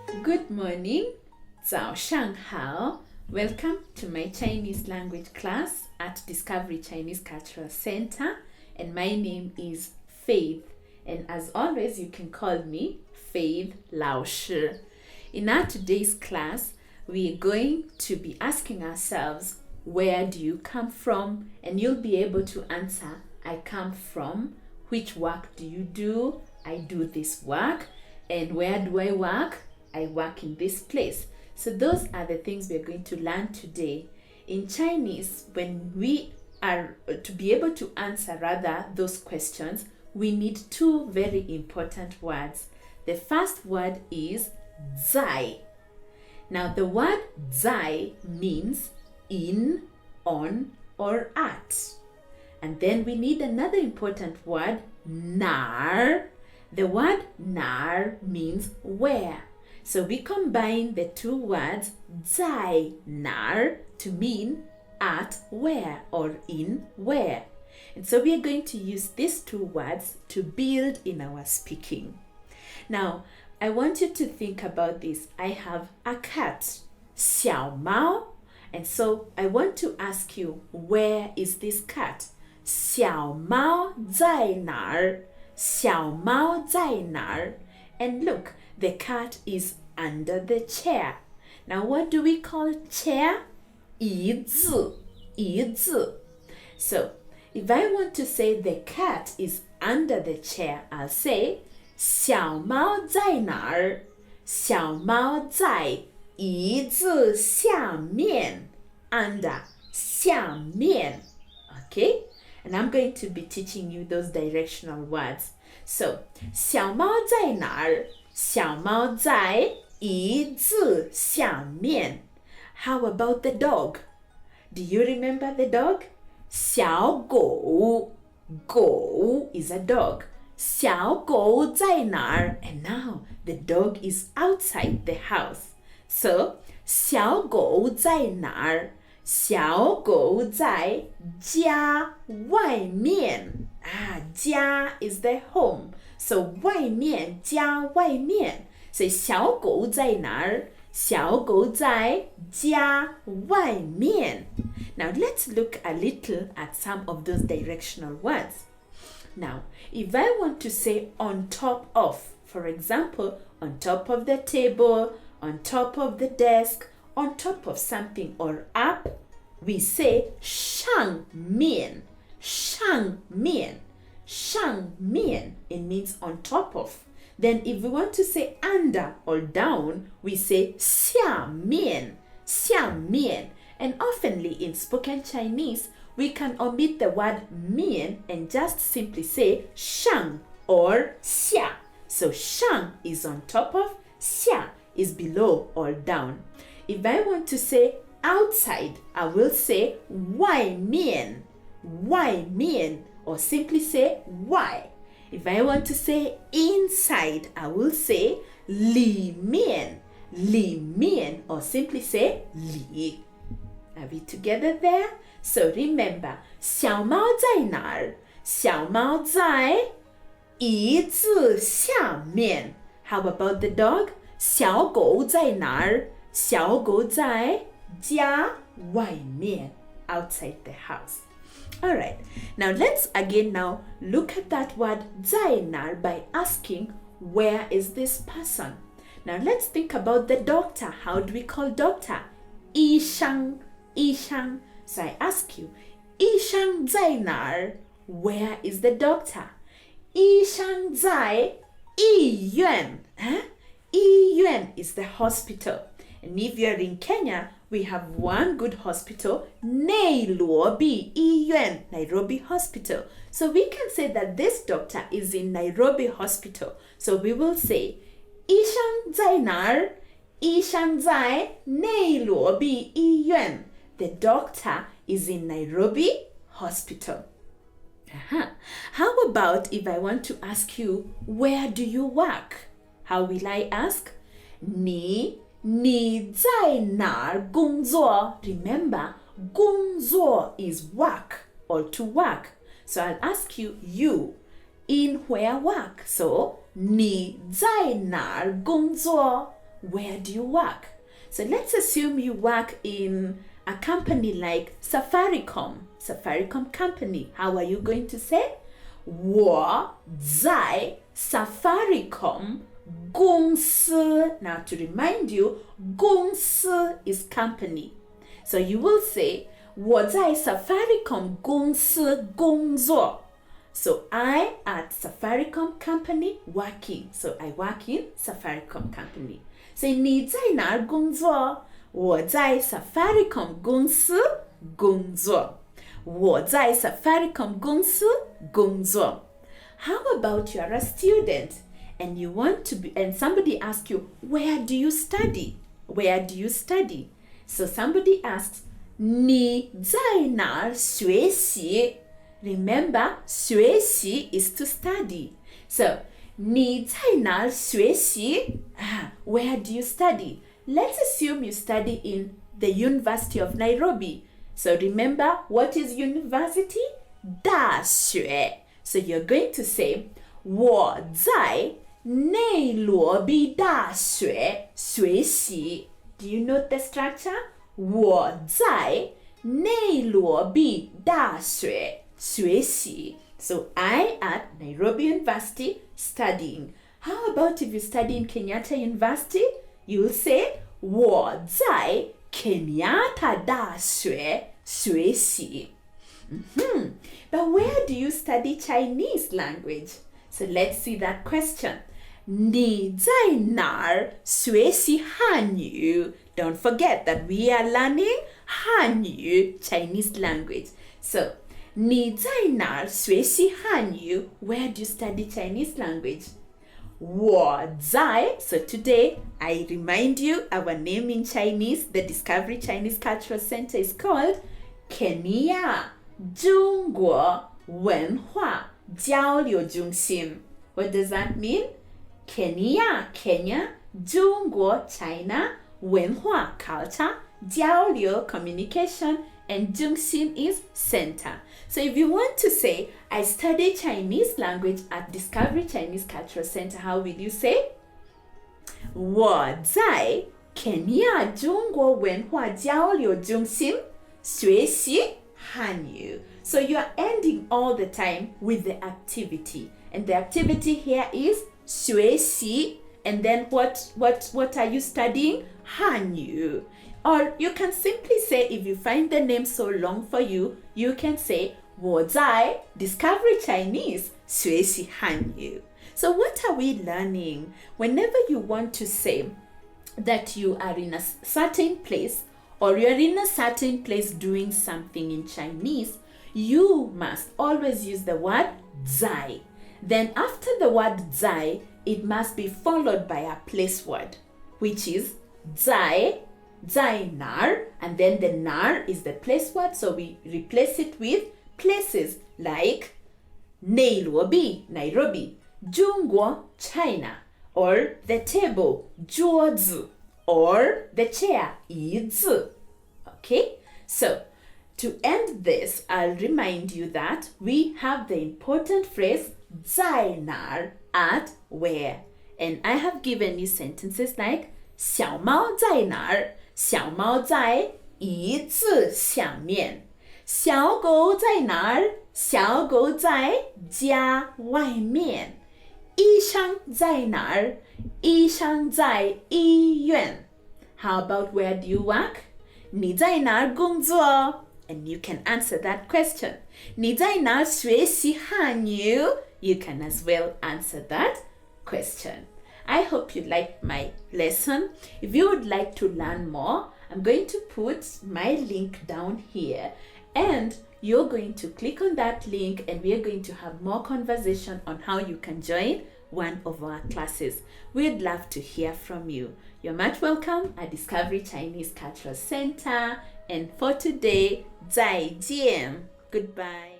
Good morning, 早上好. Welcome to my Chinese language class at Discovery Chinese Cultural Center, and my name is Faith, and as always you can call me Faith 老师. In our today's class, we are going to be asking ourselves, where do you come from? And you'll be able to answer, I come from. Which work do you do? I do this work. And where do I work? I work in this place. So those are the things we're going to learn today. In Chinese, when we are to be able to answer those questions, we need two very important words. The first word is 在. Now the word 在 means in, on, or at. And then we need another important word, 哪儿. The word 哪儿 means where. So we combine the two words 在哪儿 to mean at where or in where. And so we are going to use these two words to build in our speaking. Now, I want you to think about this. I have a cat, Xiǎomāo. And so I want to ask you, where is this cat? Xiǎomāo在哪儿? Xiǎomāo在哪儿? And look, the cat is under the chair. Now what do we call chair? 椅子, 椅子. So if I want to say the cat is under the chair, I'll say 小猫在哪儿? 小猫在椅子下面 under 下面. Okay? And I'm going to be teaching you those directional words. So 小猫在哪儿? 小猫在椅子下面. How about the dog? Do you remember the dog? 小狗. 狗 is a dog. 小狗在哪儿? And now the dog is outside the house. So 小狗在哪儿? 小狗在家外面. Jia is the home. So 外面家外面. So 小狗在哪儿? 小狗在家外面. Now let's look a little at some of those directional words. Now, if I want to say on top of, for example, on top of the table, on top of the desk, on top of something or up, we say Shangmian, Shangmian, Shangmian. It means on top of. Then if we want to say under or down, we say Xiàmiàn, Xiàmiàn. And oftenly in spoken Chinese, we can omit the word mian and just simply say shang or xia. So shang is on top of, xia is below or down. If I want to say outside, I will say wàimiàn, wàimiàn, or simply say wài. If I want to say inside, I will say Lǐmiàn, Lǐmiàn, or simply say Lǐ. Are we together there? So remember, 小猫在哪儿? 小猫在椅子下面. How about the dog? 小狗在哪儿? 小狗在家外面, outside the house. Alright, now let's again now look at that word 在哪儿 by asking, where is this person? Now let's think about the doctor. How do we call doctor? 医生, 医生. So I ask you, 医生在哪儿? Where is the doctor? 医生在医院.医院 is the hospital. And if you're in Kenya, we have one good hospital, 内罗毕医院, Nairobi Hospital. So we can say that this doctor is in Nairobi Hospital. So we will say, 医生在哪儿? 医生在内罗毕医院. The doctor is in Nairobi Hospital. How about if I want to ask you, where do you work? How will I ask? 你在哪儿工作? Remember, 工作 is work or to work. So I'll ask you, you, in where work? So, 你在哪儿工作? where do you work? So let's assume you work in a company like Safaricom company. How are you going to say? 我在 Safaricom 公司. Now to remind you, 公司 is company. So you will say 我在 Safaricom 公司工作. So I at Safaricom company working. So I work in Safaricom company. Say 你在哪儿工作？我在 Safaricom 公司工作。我在 Safaricom 公司工作。How about you are a student and you want to be, and somebody asks you, where do you study? Where do you study? So somebody asks, 你在哪儿学习? Remember, 学习 is to study. So, 你在哪儿学习? Where do you study? Let's assume you study in the University of Nairobi. So remember, what is university? 大学. So you're going to say, 我在内罗毕大学学习. Do you note the structure? 我在内罗毕大学学习. So I at Nairobi University studying. How about if you study in Kenyatta University? You'll say 我在 Kenyatta 大学学习. But where do you study Chinese language? So let's see that question. 你在哪儿学习汉语? Don't forget that we are learning 汉语 Chinese language. So 你在哪儿学习汉语? Where do you study Chinese language? 我在. So today I remind you our name in Chinese, the Discovery Chinese Cultural Center is called Kenyatta 中国文化交流中心. What does that mean? Kenya, Kenya, 中国 China, 文化 culture, 交流 communication, and 中心 is center. So if you want to say, I study Chinese language at Discovery Chinese Cultural Center, how will you say? 我在 Kenya 中国文化交流中心学习汉语. So you are ending all the time with the activity. And the activity here is 学习. And then what are you studying? 汉语. Or you can simply say, if you find the name so long for you, you can say 我在 Discovery Chinese 学习汉语. So what are we learning? Whenever you want to say that you are in a certain place or you're in a certain place doing something in Chinese, you must always use the word 在. Then after the word 在, it must be followed by a place word, which is 在 哪儿, and then the 哪儿 is the place word, so we replace it with places like Nairobi, 中国 China, or the table 桌子, or the chair 椅子. Okay, so to end this, I'll remind you that we have the important phrase 在哪儿 at where, and I have given you sentences like 小猫在哪儿? 小猫在椅子下面. 小狗在哪儿? 小狗在家外面. 医生在哪儿? 医生在医院. How about where do you work? 你在哪儿工作? And you can answer that question. 你在哪儿学习汉语? You can as well answer that question. I hope you liked my lesson. If you would like to learn more, I'm going to put my link down here, and you're going to click on that link, and we're going to have more conversation on how you can join one of our classes. We'd love to hear from you. You're much welcome at Discovery Chinese Cultural Center. And for today, 再见. Goodbye.